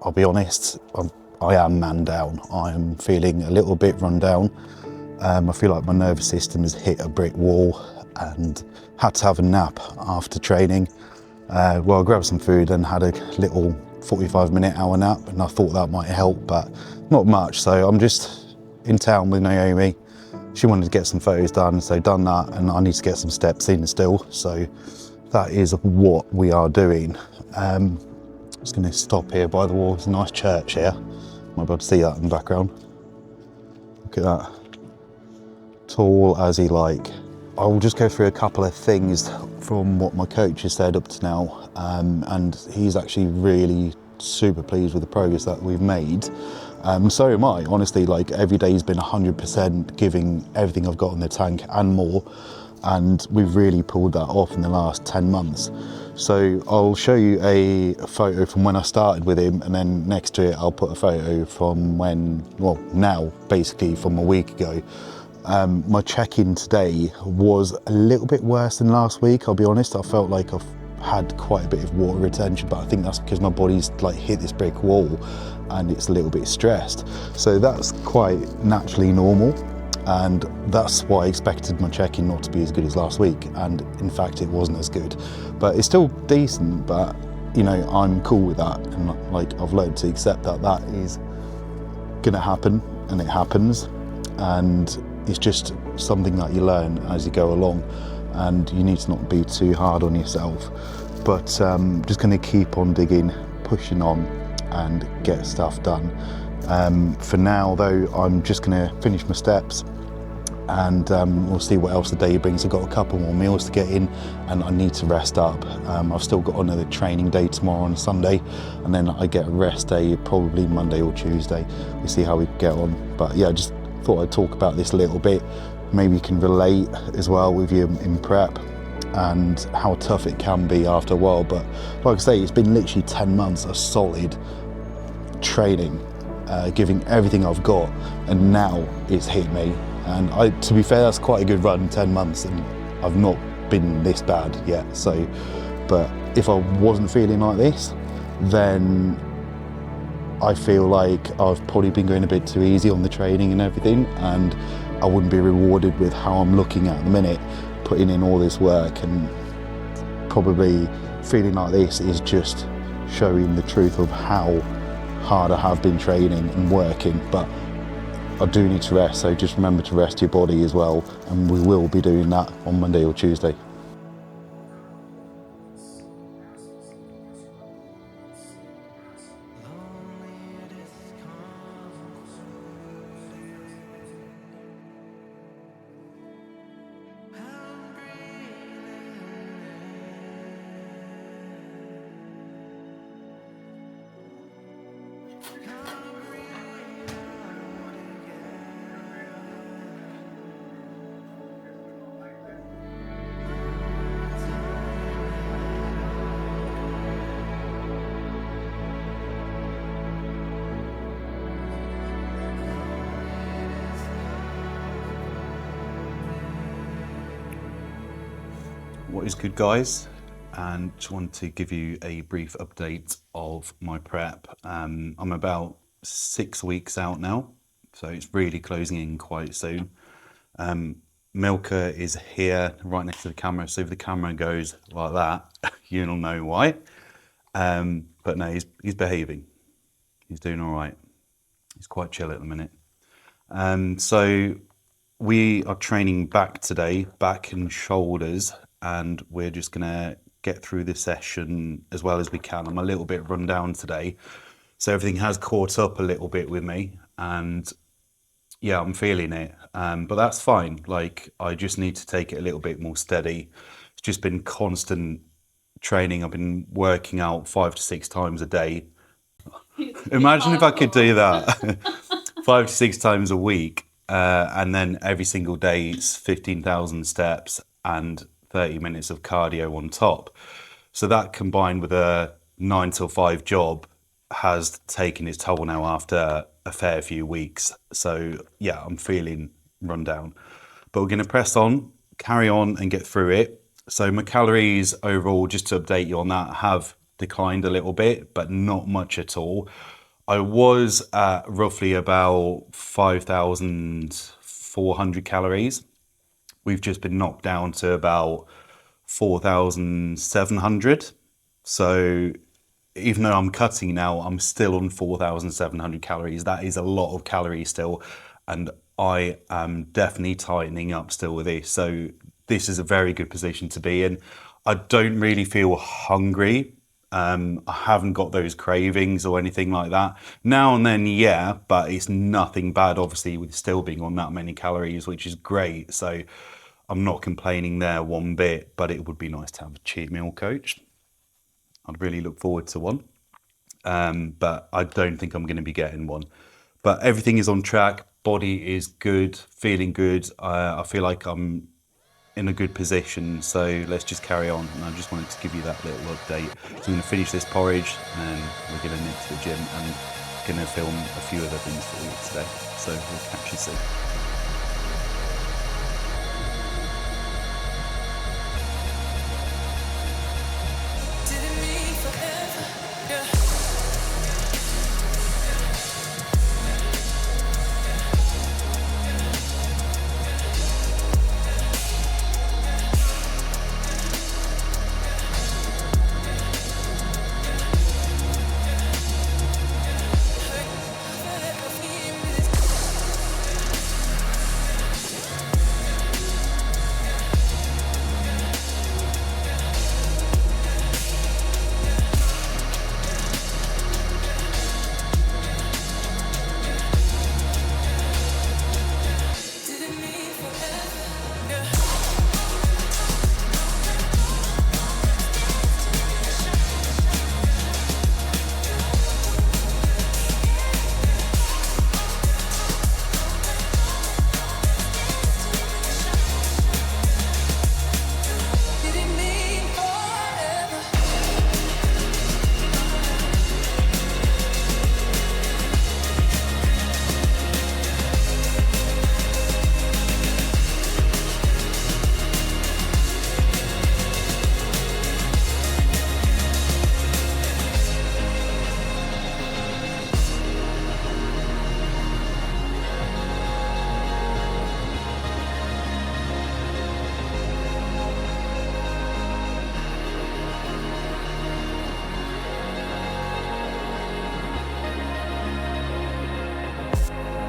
I'll be honest, I am man down. I'm feeling a little bit run down. I feel like my nervous system has hit a brick wall and had to have a nap after training. Well, I grabbed some food and had a little 45-minute hour nap, and I thought that might help, but not much. So I'm just in town with Naomi. She wanted to get some photos done, so done that, and I need to get some steps in still. So that is what we are doing. Just going to stop here by the wall. There's a nice church here. Might be able to see that in the background. Look at that. Tall as he like. I'll just go through a couple of things from what my coach has said up to now, and he's actually really super pleased with the progress that we've made. So am I, honestly. Like, every day's been 100%, giving everything I've got in the tank and more, and we've really pulled that off in the last 10 months. So I'll show you a photo from when I started with him, and then next to it I'll put a photo from when, well, now basically from a week ago. My check-in today was a little bit worse than last week, I'll be honest. I felt like I've had quite a bit of water retention, but I think that's because my body's like hit this brick wall and it's a little bit stressed. So that's quite naturally normal, and that's why I expected my check-in not to be as good as last week, and in fact it wasn't as good. But it's still decent, but you know, I'm cool with that, and like, I've learned to accept that that is gonna happen, and it happens, and it's just something that you learn as you go along, and you need to not be too hard on yourself. But just going to keep on digging, pushing on, and get stuff done. For now though, I'm just going to finish my steps, and we'll see what else the day brings. I've got a couple more meals to get in, and I need to rest up. I've still got another training day tomorrow on Sunday, and then I get a rest day probably Monday or Tuesday. We'll see how we get on. But yeah, just thought I'd talk about this a little bit. Maybe you can relate as well with you in prep and how tough it can be after a while. But like I say, it's been literally 10 months of solid training, giving everything I've got, and now it's hit me. And to be fair, that's quite a good run, 10 months, and I've not been this bad yet. So, but if I wasn't feeling like this, then I feel like I've probably been going a bit too easy on the training and everything, and I wouldn't be rewarded with how I'm looking at the minute, putting in all this work. And probably feeling like this is just showing the truth of how hard I have been training and working. But I do need to rest, so just remember to rest your body as well, and we will be doing that on Monday or Tuesday. What is good, guys? And just want to give you a brief update of my prep. I'm about 6 weeks out now, so it's really closing in quite soon. Milka is here right next to the camera, so if the camera goes like that, you'll know why. But no, he's behaving. He's doing all right. He's quite chill at the minute. So we are training back today, back and shoulders, and we're just gonna get through this session as well as we can. I'm a little bit run down today, so everything has caught up a little bit with me, and yeah, I'm feeling it, but that's fine. Like, I just need to take it a little bit more steady. It's just been constant training. I've been working out 5 to 6 times a day. Imagine if I could do that 5 to 6 times a week, and then every single day it's 15,000 steps and 30 minutes of cardio on top. So that, combined with a 9 till 5 job, has taken its toll now after a fair few weeks. So yeah, I'm feeling run down, but we're going to press on, carry on and get through it. So my calories overall, just to update you on that, have declined a little bit, but not much at all. I was at roughly about 5,400 calories. We've just been knocked down to about 4,700. So even though I'm cutting now, I'm still on 4,700 calories. That is a lot of calories still. And I am definitely tightening up still with this. So this is a very good position to be in. I don't really feel hungry. I haven't got those cravings or anything like that. Now and then, yeah, but it's nothing bad, obviously, with still being on that many calories, which is great. So I'm not complaining there one bit, but it would be nice to have a cheat meal coach. I'd really look forward to one. But I don't think I'm going to be getting one. But everything is on track. Body is good, feeling good. I feel like I'm in a good position. So let's just carry on. And I just wanted to give you that little update. So I'm going to finish this porridge and then we're going to nip to the gym and going to film a few other things for you today. So we'll catch you soon.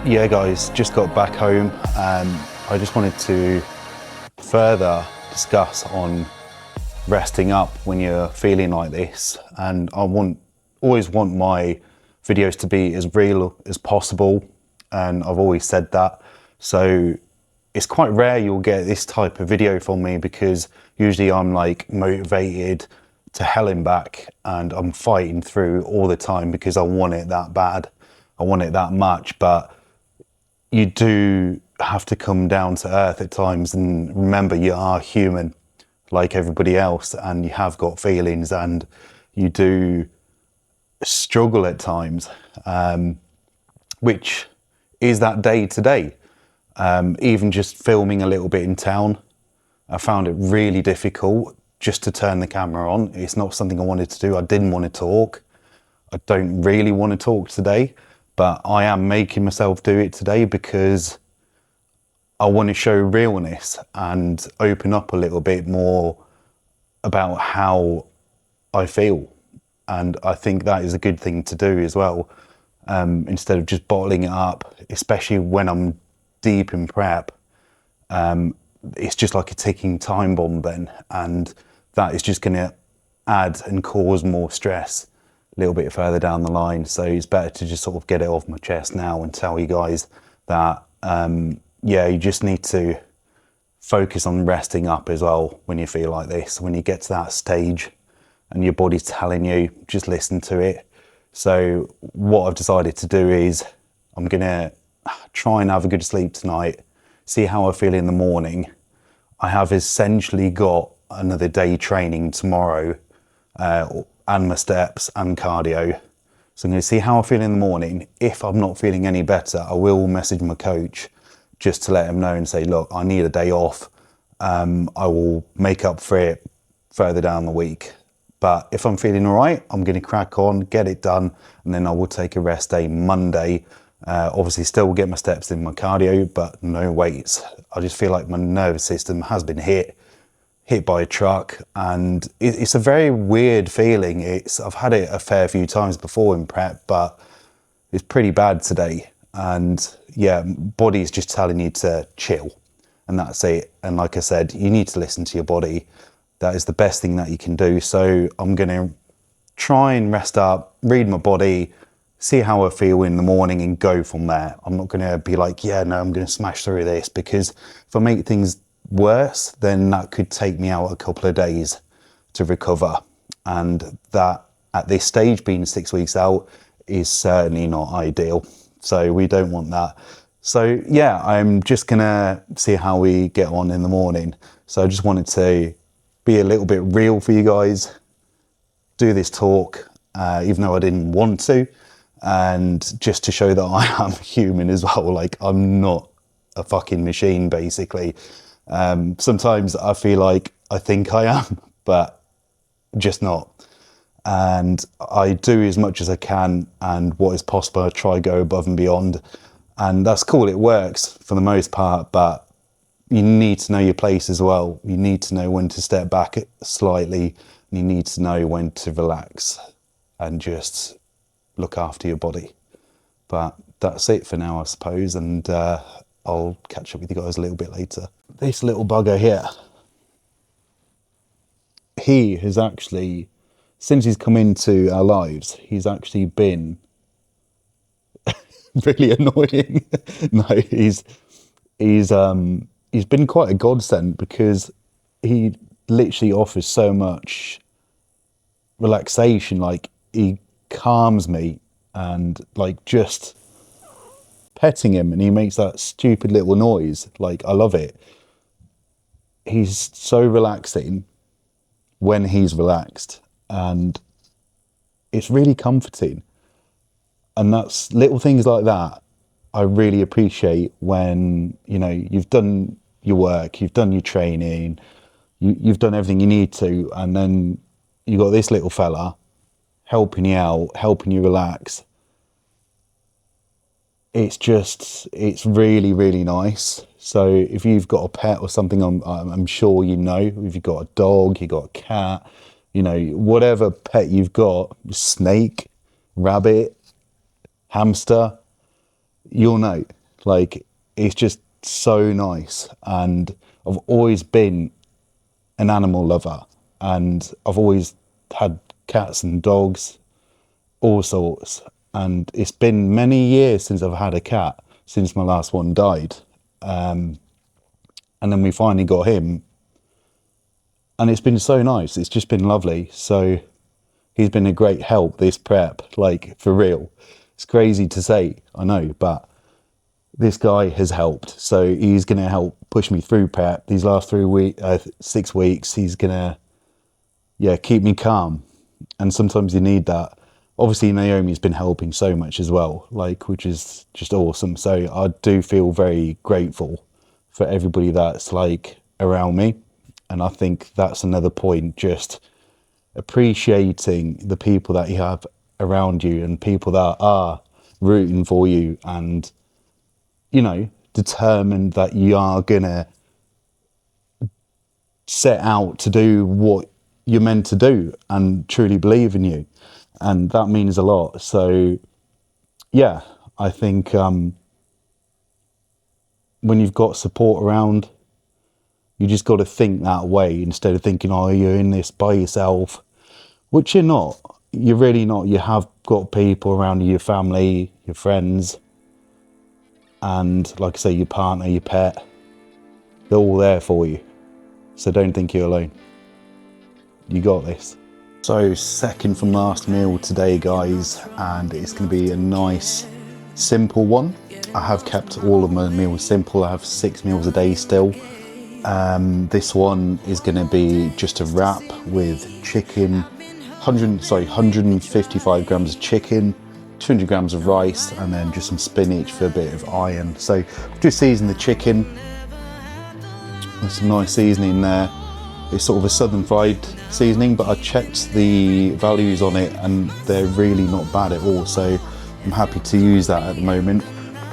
Yeah guys, just got back home. I just wanted to further discuss on resting up when you're feeling like this. And I always want my videos to be as real as possible. And I've always said that. So it's quite rare you'll get this type of video from me because usually I'm like motivated to hell and back and I'm fighting through all the time because I want it that bad. I want it that much, but you do have to come down to earth at times and remember you are human like everybody else and you have got feelings and you do struggle at times, which is that day to day. Even just filming a little bit in town, I found it really difficult just to turn the camera on. It's not something I wanted to do. I didn't want to talk. I don't really want to talk today, but I am making myself do it today because I want to show realness and open up a little bit more about how I feel. And I think that is a good thing to do as well, instead of just bottling it up, especially when I'm deep in prep. It's just like a ticking time bomb then, and that is just going to add and cause more stress a little bit further down the line. So it's better to just sort of get it off my chest now and tell you guys that yeah, you just need to focus on resting up as well when you feel like this. When you get to that stage and your body's telling you, just listen to it. So what I've decided to do is I'm gonna try and have a good sleep tonight, see how I feel in the morning. I have essentially got another day training tomorrow, and my steps and cardio. So I'm going to see how I feel in the morning. If I'm not feeling any better, I will message my coach just to let him know and say, look, I need a day off. I will make up for it further down the week. But if I'm feeling all right, I'm going to crack on, get it done, and then I will take a rest day Monday. Obviously still get my steps in, my cardio, but no weights. I just feel like my nervous system has been hit by a truck, and it's a very weird feeling. I've had it a fair few times before in prep, but it's pretty bad today. And yeah, body's just telling you to chill, and that's it. And like I said, you need to listen to your body. That is the best thing that you can do. So I'm going to try and rest up, read my body, see how I feel in the morning, and go from there. I'm not going to be like, yeah, no, I'm going to smash through this, because if I make things worse, then that could take me out a couple of days to recover. And that, at this stage, being 6 weeks out, is certainly not ideal. So we don't want that. So yeah, I'm just going to see how we get on in the morning. So I just wanted to be a little bit real for you guys, do this talk, even though I didn't want to, and just to show that I am human as well. Like, I'm not a fucking machine, basically. Sometimes I feel like I think I am, but just not. And I do as much as I can, and what is possible, I try go above and beyond. And that's cool, it works for the most part, but you need to know your place as well. You need to know when to step back slightly, and you need to know when to relax and just look after your body. But that's it for now, I suppose, and I'll catch up with you guys a little bit later. This little bugger here, he has actually, since he's come into our lives, he's actually been really annoying. No, he's been quite a godsend, because he literally offers so much relaxation. Like, he calms me, and like just petting him, and he makes that stupid little noise. Like, I love it. He's so relaxing when he's relaxed, and it's really comforting. And that's little things like that I really appreciate, when, you know, you've done your work, you've done your training, you've done everything you need to, and then you got this little fella helping you out, helping you relax. It's really, really nice. So if you've got a pet or something, I'm sure you know, if you've got a dog, you've got a cat, you know, whatever pet you've got, snake, rabbit, hamster, you'll know. Like, it's just so nice. And I've always been an animal lover, and I've always had cats and dogs, all sorts. And it's been many years since I've had a cat, since my last one died. And then we finally got him, and it's been so nice. It's just been lovely. So he's been a great help this prep, like, for real. It's crazy to say, I know, but this guy has helped. So he's going to help push me through prep these last 6 weeks. He's going to, yeah, keep me calm. And sometimes you need that. Obviously, Naomi's been helping so much as well, like, which is just awesome. So I do feel very grateful for everybody that's like around me. And I think that's another point, just appreciating the people that you have around you, and people that are rooting for you, and, you know, determined that you are gonna set out to do what you're meant to do, and truly believe in you. And that means a lot. So yeah, I think when you've got support around, you just got to think that way, instead of thinking, oh, you're in this by yourself, which you're not. You're really not. You have got people around you, your family, your friends, and like I say, your partner, your pet. They're all there for you. So don't think you're alone. You got this. So second from last meal today, guys, and it's going to be a nice simple one. I have kept all of my meals simple. I have 6 meals a day still. This one is going to be just a wrap with chicken, 155 grams of chicken, 200 grams of rice, and then just some spinach for a bit of iron. So just season the chicken with some nice seasoning there. It's sort of a southern fried seasoning, but I checked the values on it and they're really not bad at all. So I'm happy to use that at the moment.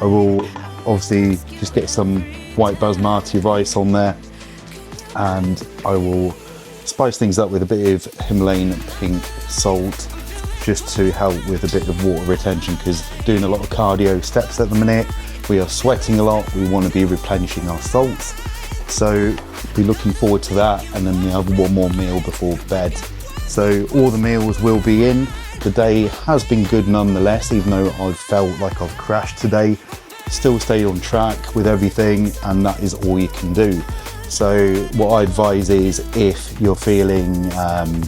I will obviously just get some white basmati rice on there, and I will spice things up with a bit of Himalayan pink salt, just to help with a bit of water retention, because doing a lot of cardio steps at the minute, we are sweating a lot, we want to be replenishing our salts. So be looking forward to that, and then we have one more meal before bed. So all the meals will be in. The day has been good nonetheless, even though I've felt like I've crashed today. Still stay on track with everything, and that is all you can do. So what I advise is, if you're feeling,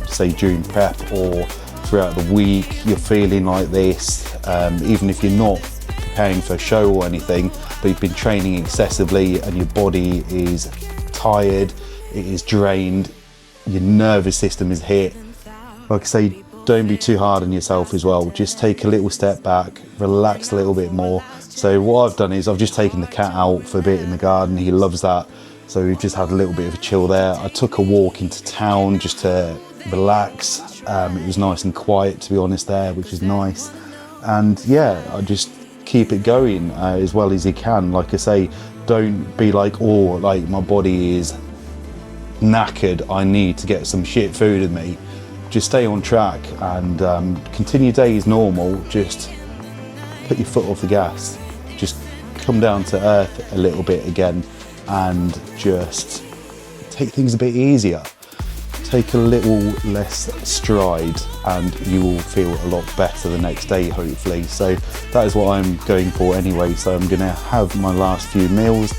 say during prep or throughout the week, you're feeling like this, even if you're not preparing for a show or anything, but you've been training excessively and your body is tired, it is drained, your nervous system is hit, like I say, don't be too hard on yourself as well. Just take a little step back, relax a little bit more. So what I've done is I've just taken the cat out for a bit in the garden. He loves that. So we've just had a little bit of a chill there. I took a walk into town just to relax. It was nice and quiet, to be honest, there, which is nice. And yeah, I just keep it going as well as you can. Like I say, don't be like, oh, like my body is knackered, I need to get some shit food in me. Just stay on track and continue your day as normal. Just put your foot off the gas. Just come down to earth a little bit again and just take things a bit easier. Take a little less stride and you will feel a lot better the next day, hopefully. So that is what I'm going for anyway. So I'm gonna have my last few meals,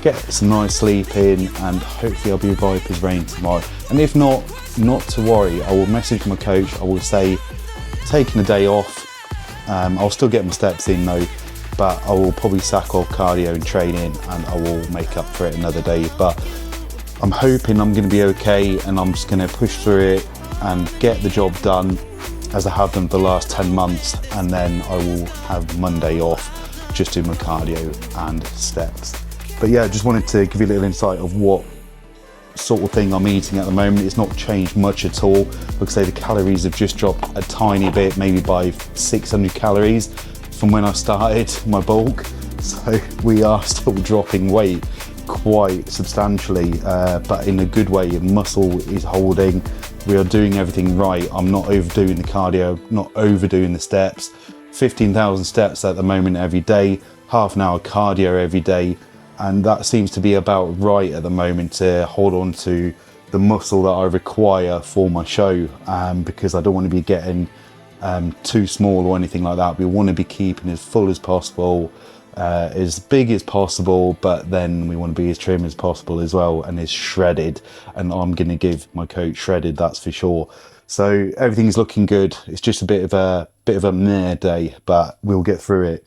get some nice sleep in, and hopefully I'll be ripe as rain tomorrow. And if not to worry, I will message my coach. I will say, taking a day off. I'll still get my steps in though, but I will probably sack off cardio and training, and I will make up for it another day. But I'm hoping I'm going to be okay, and I'm just going to push through it and get the job done as I have done for the last 10 months, and then I will have Monday off, just do my cardio and steps. But yeah, just wanted to give you a little insight of what sort of thing I'm eating at the moment. It's not changed much at all. Like I say, the calories have just dropped a tiny bit, maybe by 600 calories from when I started my bulk. So we are still dropping weight quite substantially, but in a good way. Muscle is holding. We are doing everything right. I'm not overdoing the cardio, not overdoing the steps. 15,000 steps at the moment every day, half an hour cardio every day. And that seems to be about right at the moment to hold on to the muscle that I require for my show, because I don't want to be getting too small or anything like that. We want to be keeping as full as possible, as big as possible, but then we want to be as trim as possible as well, and as shredded. And I'm going to give my coach shredded, that's for sure. So everything's looking good. It's just a bit of a meh day, but we'll get through it.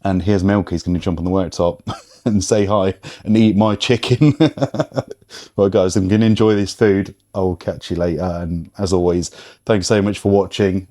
And here's Milky's going to jump on the worktop and say hi and eat my chicken. Well guys, I'm going to enjoy this food. I'll catch you later, and as always, thanks so much for watching.